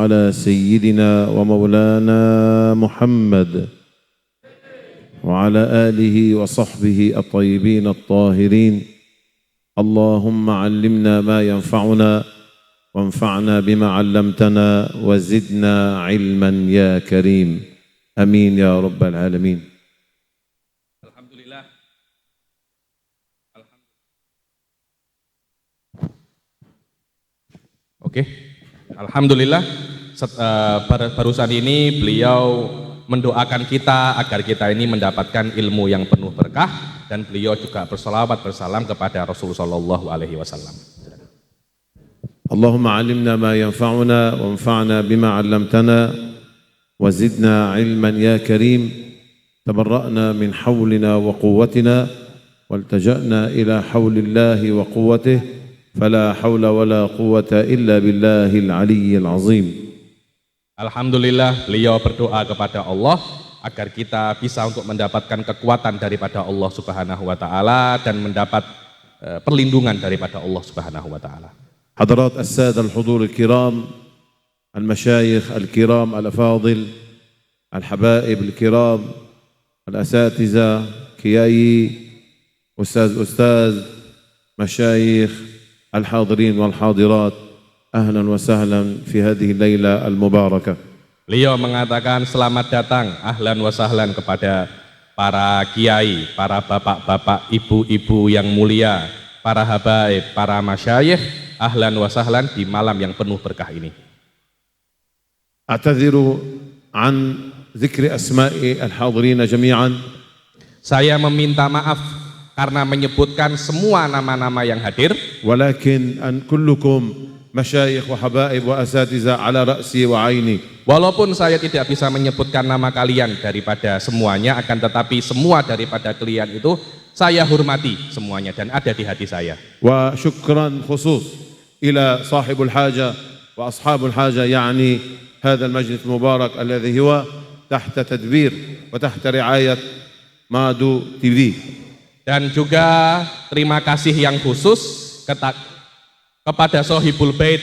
على سيدنا ومولانا محمد وعلى آله وصحبه الطيبين الطاهرين. اللهم علمنا ما ينفعنا وانفعنا بما علمتنا وزدنا علما يا كريم. آمين يا رب العالمين. Oke, alhamdulillah. Barusan ini beliau mendoakan kita agar kita ini mendapatkan ilmu yang penuh berkah, dan beliau juga bersalawat bersalam kepada Rasulullah Shallallahu Alaihi Wasallam. Allahumma alimna ma yanfa'una wanfa'na bima 'allamtana wazidna ilman ya karim. Tabarra'na min hawlina wa quwwatina waltaja'na ila hawlillahi wa quwwatihi. فلا حول ولا قوة إلا بالله العلي العظيم. Alhamdulillah, beliau berdoa kepada Allah agar kita bisa untuk mendapatkan kekuatan daripada Allah Subhanahu wa taala dan mendapat perlindungan daripada Allah Subhanahu wa taala. حضرات السادة الحضور الكرام، المشايخ الكرام الأفاضل، الحبائب الكرام، الأساتذة، كياي، أستاذ، مشايخ، الحاضرين والحاضرات، أهلا وسهلا في هذه الليلة المباركة. Beliau mengatakan selamat datang, ahlan wa sahlan kepada para kiai, para bapak-bapak, ibu-ibu yang mulia, para habaib, para masyayikh, ahlan wa sahlan di malam yang penuh berkah ini. أعتذر عن ذكر أسماء الحاضرين جميعا. Saya meminta maaf karena menyebutkan semua nama-nama yang hadir. ولكن أن كلكم مشايخ وحبائب وأساتذة على رأسي وعيني. Walaupun saya tidak bisa menyebutkan nama kalian daripada semuanya, akan tetapi semua daripada kalian itu saya hormati semuanya dan ada di hati saya. وشكرا خصوص إلى صاحب الحاجة وأصحاب الحاجة، يعني هذا المجلس المبارك الذي هو تحت تدبير وتحت رعاية مادو TV. Dan juga terima kasih yang khusus kepada Sohibul Bait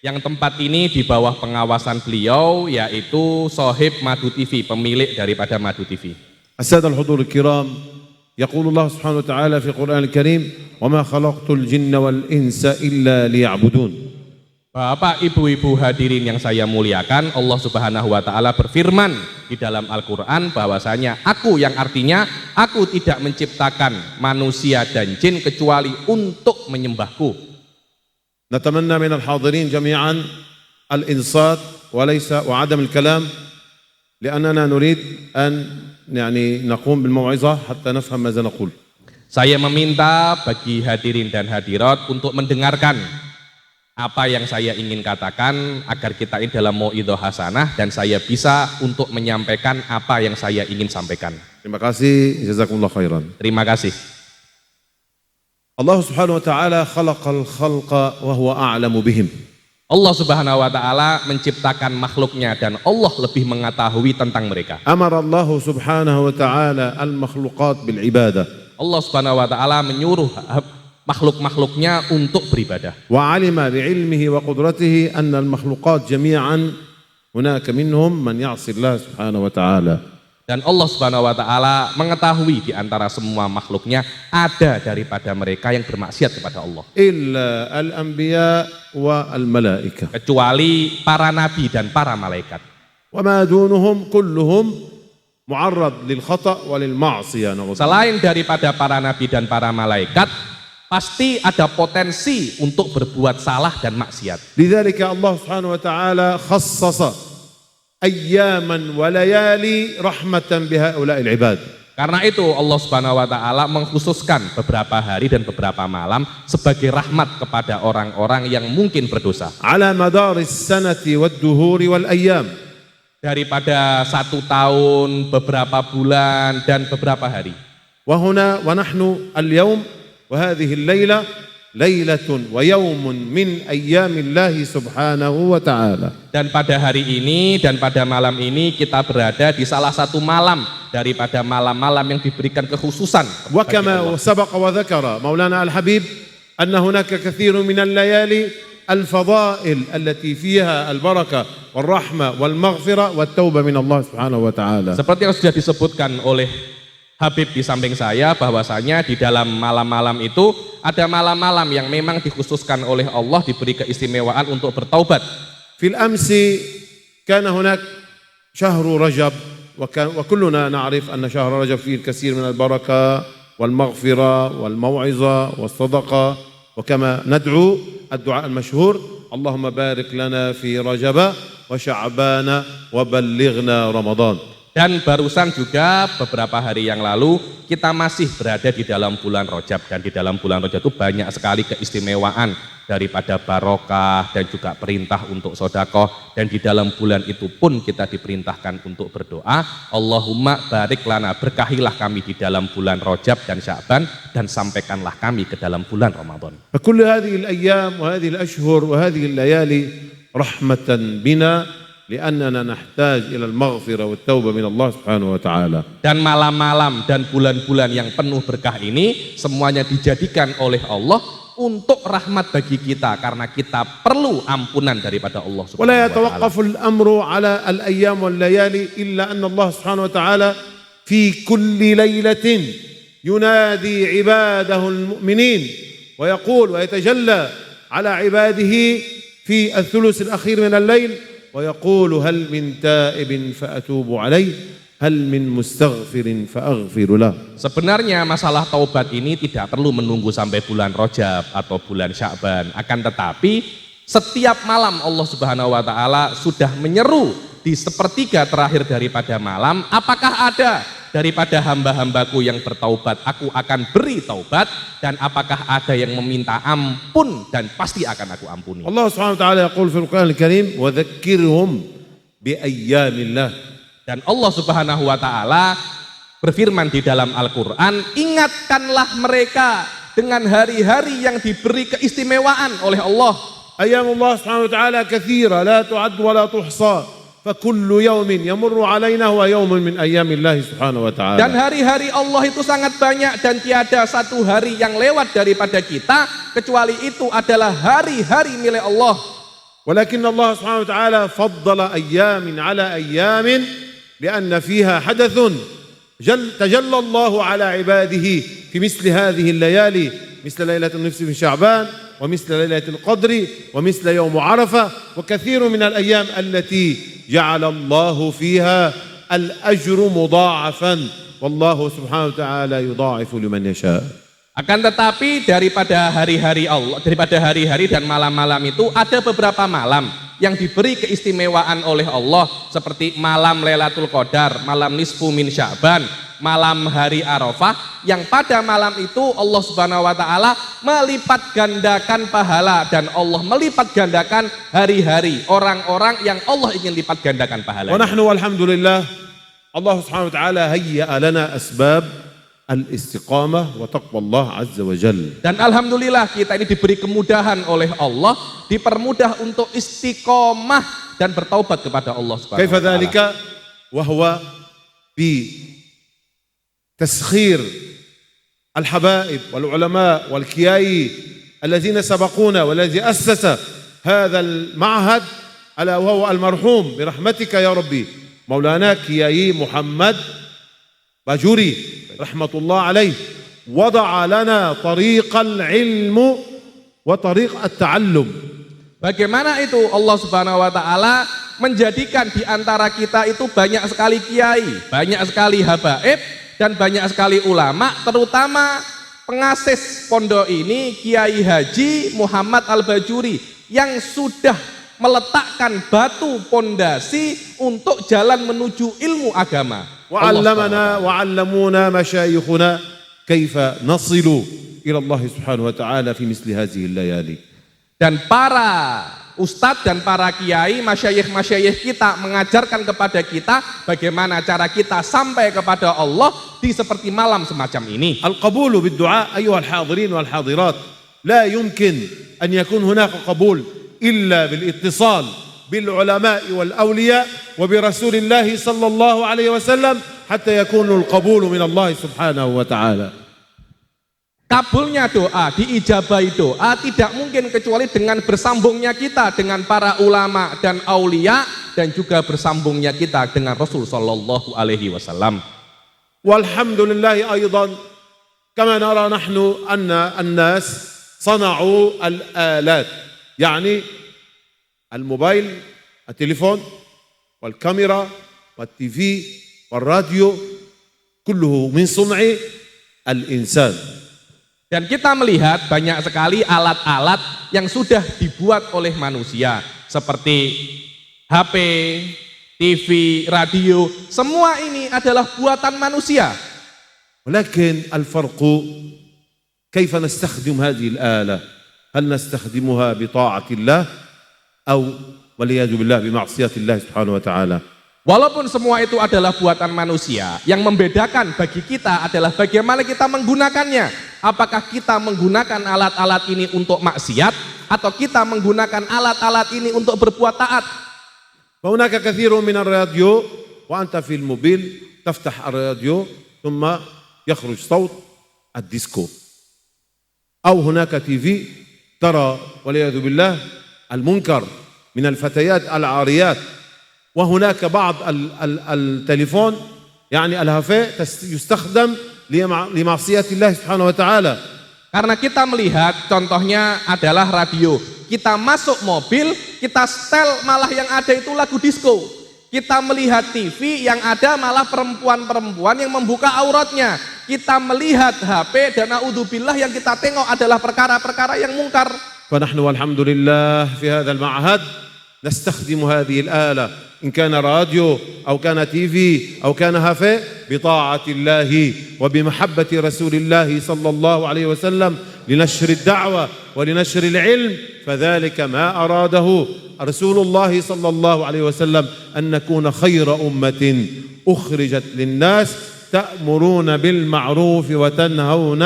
yang tempat ini di bawah pengawasan beliau, yaitu Sohib Madu TV, pemilik daripada Madu TV. السادة الحضور الكرام، يقول الله سبحانه وتعالى في القرآن الكريم: وما خلقت الجن والإنس إلا ليعبدون. Bapak, ibu-ibu hadirin yang saya muliakan, Allah Subhanahu wa taala berfirman di dalam Al-Qur'an bahwasanya aku, yang artinya aku tidak menciptakan manusia dan jin kecuali untuk menyembahku. نتمنى من الحاضرين جميعا الإنصات وليس وعدم الكلام، لأننا نريد أن نقوم بالموعظة حتى نفهم ماذا نقول. Saya meminta bagi hadirin dan hadirat untuk mendengarkan apa yang saya ingin katakan agar kita ini dalam mau'idhah hasanah dan saya bisa untuk menyampaikan apa yang saya ingin sampaikan. Terima kasih, jazakumullah khairan. Terima kasih. Allah Subhanahu wa taala khalaqal khalqa wa huwa a'lamu bihim. Allah Subhanahu wa taala menciptakan makhluknya dan Allah lebih mengetahui tentang mereka. Amara Allah Subhanahu wa taala al-makhluqat bil ibadah. Allah Subhanahu wa taala menyuruh makhluk-makhluknya untuk beribadah. Wa 'alima bi'ilmihi wa qudratihi anna al-makhluqat jami'an hunaka minhum man ya'si Allah Subhanahu wa ta'ala. Dan Allah Subhanahu wa taala mengetahui di antara semua makhluknya ada daripada mereka yang bermaksiat kepada Allah. Illa al-anbiya wa al-malaika. Kecuali para nabi dan para malaikat. Wa ma dunuhum kulluhum mu'arrad lil khata' wa lil ma'siyah. Selain daripada para nabi dan para malaikat, pasti ada potensi untuk berbuat salah dan maksiat. Lidzalika Allah Subhanahu wa taala khassasa ayyaman wa layali rahmatan bihaula'il ibad. Karena itu Allah Subhanahu wa taala mengkhususkan beberapa hari dan beberapa malam sebagai rahmat kepada orang-orang yang mungkin berdosa. Ala madaris sanati wad duhuri wal ayyam. Daripada 1 tahun, beberapa bulan dan beberapa hari. Wa huna wa nahnu al-yawm وهذه الليلة ليلة ويوم من أيام الله سبحانه وتعالى. Dan pada hari ini dan pada malam ini kita berada di salah satu malam daripada malam-malam yang diberikan kekhususan. وكما سبق وذكر مولانا الحبيب أن هناك كثير من الليالي الفضائل التي فيها البركة والرحمة والمغفرة والتوبة من الله سبحانه وتعالى. Seperti yang sudah disebutkan oleh Habib di samping saya, bahwasanya di dalam malam-malam itu ada malam-malam yang memang dikhususkan oleh Allah, diberi keistimewaan untuk bertaubat. في الأمس كان هناك شهر رجب وكلنا نعرف أن شهر رجب فيه الكثير من البركة والمغفرة والموعظة والصدقة، وكما ندعو الدعاء المشهور اللهم بارك لنا في رجب وشعبان وبلغنا رمضان. Dan barusan juga beberapa hari yang lalu kita masih berada di dalam bulan Rajab, dan di dalam bulan Rajab itu banyak sekali keistimewaan daripada barokah dan juga perintah untuk sedekah, dan di dalam bulan itu pun kita diperintahkan untuk berdoa, Allahumma barik lana, berkahilah kami di dalam bulan Rajab dan Sya'ban, dan sampaikanlah kami ke dalam bulan Ramadan. فكل هذه الأيام وهذه الأشهر وهذه الليالي رحمة بنا لأننا نحتاج إلى المغفرة والتوبة من الله سبحانه وتعالى. Dan malam-malam dan bulan-bulan yang penuh berkah ini semuanya dijadikan oleh Allah untuk rahmat bagi kita, karena kita perlu ampunan daripada Allah Subhanahu wa ولا taala. يتوقف الأمر على الأيام والليالي إلا أن الله سبحانه وتعالى في كل ليلة ينادي عباده المؤمنين ويقول ويتجلى على عباده في الثلث الأخير من الليل ويقول هل من تائب فأتوب عليه هل من مستغفر فأغفر له. Sebenarnya masalah taubat ini tidak perlu menunggu sampai bulan Rajab atau bulan Sya'ban, akan tetapi setiap malam Allah Subhanahu wa taala sudah menyeru di sepertiga terakhir daripada malam, apakah ada daripada hamba-hambaku yang bertaubat, aku akan beri taubat, dan apakah ada yang meminta ampun, dan pasti akan aku ampuni. Allah Subhanahu wa taala yaqul fil Qur'an al-Karim wa dhakkirhum bi ayyamillah. Dan Allah Subhanahu wa taala berfirman di dalam Al-Qur'an, ingatkanlah mereka dengan hari-hari yang diberi keistimewaan oleh Allah. Ayyamullah Subhanahu wa taala katsira la tu'ad wa la tuhsa. فكل يوم يمر علينا هو يوم من أيام الله سبحانه وتعالى. Dan hari-hari Allah itu sangat banyak, dan tiada satu hari yang lewat daripada kita kecuali itu adalah hari-hari milik Allah. ولكن الله سبحانه وتعالى فضل أيام على أيام لأن فيها حدث تجلى الله على عباده في مثل هذه الليالي، مثل ليلة النصف من شعبان ومثل ليلة القدر ومثل يوم عرفة وكثير من الأيام التي جعل الله فيها الأجر مضاعفا والله سبحانه وتعالى يضاعف لمن يشاء. Akan tetapi daripada hari-hari Allah, daripada hari-hari dan malam-malam itu ada beberapa malam yang diberi keistimewaan oleh Allah, seperti malam Lailatul Qadar, malam nisfu min Sya'ban, malam hari Arafah, yang pada malam itu Allah Subhanahu wa taala melipat gandakan pahala, dan Allah melipat gandakan hari-hari orang-orang yang Allah ingin lipat gandakan pahalanya. Wa nahnu walhamdulillah Allah Subhanahu wa taala hayya'a lana asbab al-istiqamah wa taqwallah azza wa jalla. Dan alhamdulillah kita ini diberi kemudahan oleh Allah, dipermudah untuk istiqomah dan bertaubat kepada Allah Subhanahu wa taala. Kaifa dzalika wa huwa bi تسخير الحبائب والعلماء والكياي الذين سبقونا والذي أسس هذا المعهد ألا وهو المرحوم برحمتك يا ربي مولانا كياي محمد باجوري رحمة الله عليه، وضع لنا طريق العلم وطريق التعلم. Bagaimana itu Allah Subhanahu wa taala menjadikan di antara kita itu banyak sekali kiai, banyak sekali habaib, dan banyak sekali ulama, terutama pengasis pondok ini Kiai Haji Muhammad Al-Bajuri, yang sudah meletakkan batu pondasi untuk jalan menuju ilmu agama. Wa'allamana wa'allamuna masyayikhuna kaifa nasilu ila Allah Subhanahu wa taala fi misli hadhihi al-layali. Dan para ustadz dan para kiai, masyayikh kita mengajarkan kepada kita bagaimana cara kita sampai kepada Allah di seperti malam semacam ini. Al-qabulu bid-du'a ayyuhal hadirin wal hadirat, la yumkin an yakun hunaka qabul illa bil-ittisal bil ulama'i wal awliya wa bi Rasulillah sallallahu alaihi wasallam hatta yakunu al-qabulu min Allah subhanahu wa ta'ala. kabulnya doa, diijabahi doa tidak mungkin kecuali dengan bersambungnya kita dengan para ulama dan aulia, dan juga bersambungnya kita dengan Rasul sallallahu alaihi wasallam. Walhamdulillah aidan kama nara nahnu anna an-nas sana'u al-alat, yani al-mobail, al-telefon, wal-kamera, wal-TV, wal-radio, kulluhu min sun'i al-insan. Dan kita melihat banyak sekali alat-alat yang sudah dibuat oleh manusia, seperti HP, TV, radio, semua ini adalah buatan manusia. ولكن الفرق كيف نستخدم هذه الآلة؟ هل نستخدمها بطاعة الله أو والعياذ بالله بمعصية الله سبحانه وتعالى؟ Walaupun semua itu adalah buatan manusia, yang membedakan bagi kita adalah bagaimana kita menggunakannya. Apakah kita menggunakan alat-alat ini untuk maksiat, atau kita menggunakan alat-alat ini untuk berbuat taat. فهناك كثير من الراديو وأنت في الموبيل تفتح الراديو ثم يخرج صوت الديسكو، أو هناك تي في ترى والعياذ بالله المنكر من الفتيات العاريات، وهناك بعض التليفون يعني الهاتف يستخدم لمعصية الله سبحانه وتعالى. Karena kita melihat contohnya adalah radio. Kita masuk mobil, kita setel malah yang ada itu lagu disco. Kita melihat TV yang ada malah perempuan-perempuan yang membuka auratnya. Kita melihat HP dan naudzubillah yang kita tengok adalah perkara-perkara yang mungkar. فنحن والحمد لله في هذا المعهد نستخدم هذه الآلة إن كان راديو أو كان تي في أو كان هافي بطاعة الله وبمحبة رسول الله صلى الله عليه وسلم لنشر الدعوة ولنشر العلم، فذلك ما أراده رسول الله صلى الله عليه وسلم أن نكون خير أمة أخرجت للناس تأمرون بالمعروف وتنهون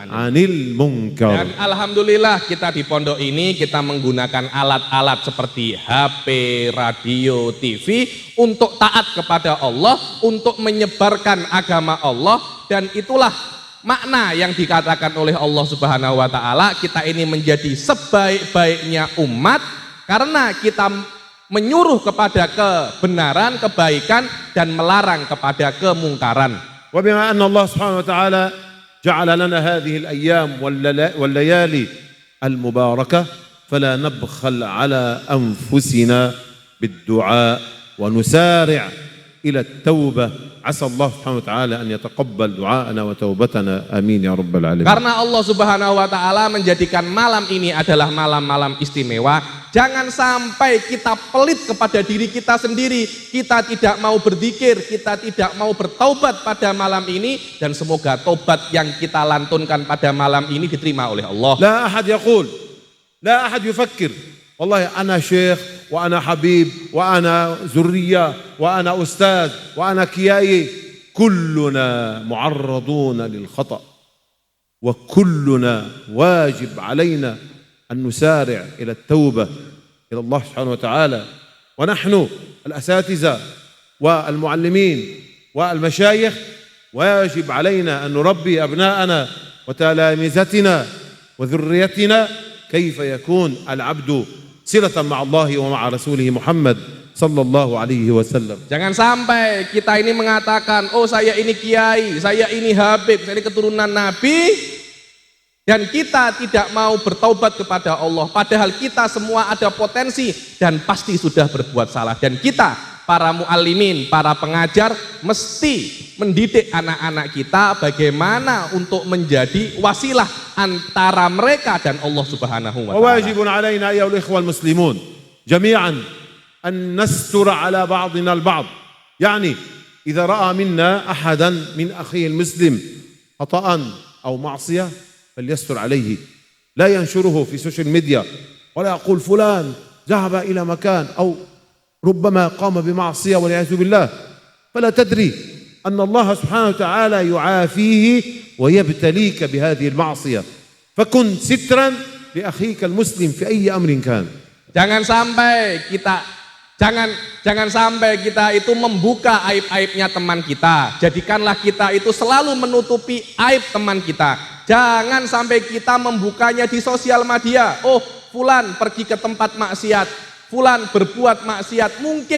anil munkar. Dan alhamdulillah kita di pondok ini kita menggunakan alat-alat seperti HP, radio, TV untuk taat kepada Allah, untuk menyebarkan agama Allah, dan itulah makna yang dikatakan oleh Allah Subhanahu wa taala, kita ini menjadi sebaik-baiknya umat karena kita menyuruh kepada kebenaran, kebaikan, dan melarang kepada kemungkaran. Wa bima anna Allah Subhanahu wa taala جعل لنا هذه الأيام والليالي المباركة فلا نبخل على أنفسنا بالدعاء ونسارع إلى التوبة عسى الله سبحانه وتعالى أن يتقبل دعاءنا وتوبتنا آمين يا رب العالمين. Karena Allah Subhanahu wa taala menjadikan malam ini adalah malam-malam istimewa, jangan sampai kita pelit kepada diri kita sendiri, kita tidak mau berzikir, kita tidak mau bertaubat pada malam ini, dan semoga taubat yang kita lantunkan pada malam ini diterima oleh Allah. La ahad yaqul, la ahad yufakkir, wallahi ana syekh wa ana habib wa ana zurriya wa ana ustaz wa ana kiai, kulluna mu'arraduna lil khata wa kulluna wajib alaina أن نسارع إلى التوبة إلى الله سبحانه وتعالى. ونحن الأساتذة والمعلمين والمشايخ واجب علينا أن نربي أبناءنا وتلامذتنا وذريتنا كيف يكون العبد صلة مع الله ومع رسوله محمد صلى الله عليه وسلم. Jangan sampai kita ini mengatakan, oh saya ini kiai, saya ini habib, saya ini keturunan Nabi, dan kita tidak mau bertaubat kepada Allah, padahal kita semua ada potensi dan pasti sudah berbuat salah. Dan kita, para muallimin, para pengajar, mesti mendidik anak-anak kita bagaimana untuk menjadi wasilah antara mereka dan Allah Subhanahu wa taala. Wajibun alaina ya al-ikhwal muslimun jami'an an nastura ala ba'dina al-ba'd. Yani idza ra'a minna ahadan min akhihi al-muslim khata'an aw ma'siyah فليستر عليه، لا ينشره في السوشيال ميديا ولا يقول فلان ذهب إلى مكان أو ربما قام بمعصية والعياذ بالله، فلا تدري أن الله سبحانه وتعالى يعافيه ويبتليك بهذه المعصية، فكن سترا لأخيك المسلم في أي أمر كان. Jangan sampai kita itu membuka aib-aibnya teman kita. Jadikanlah kita itu selalu menutupi aib teman kita. Jangan sampai kita membukanya di sosial media. Oh, fulan pergi ke tempat maksiat, fulan berbuat maksiat, mungkin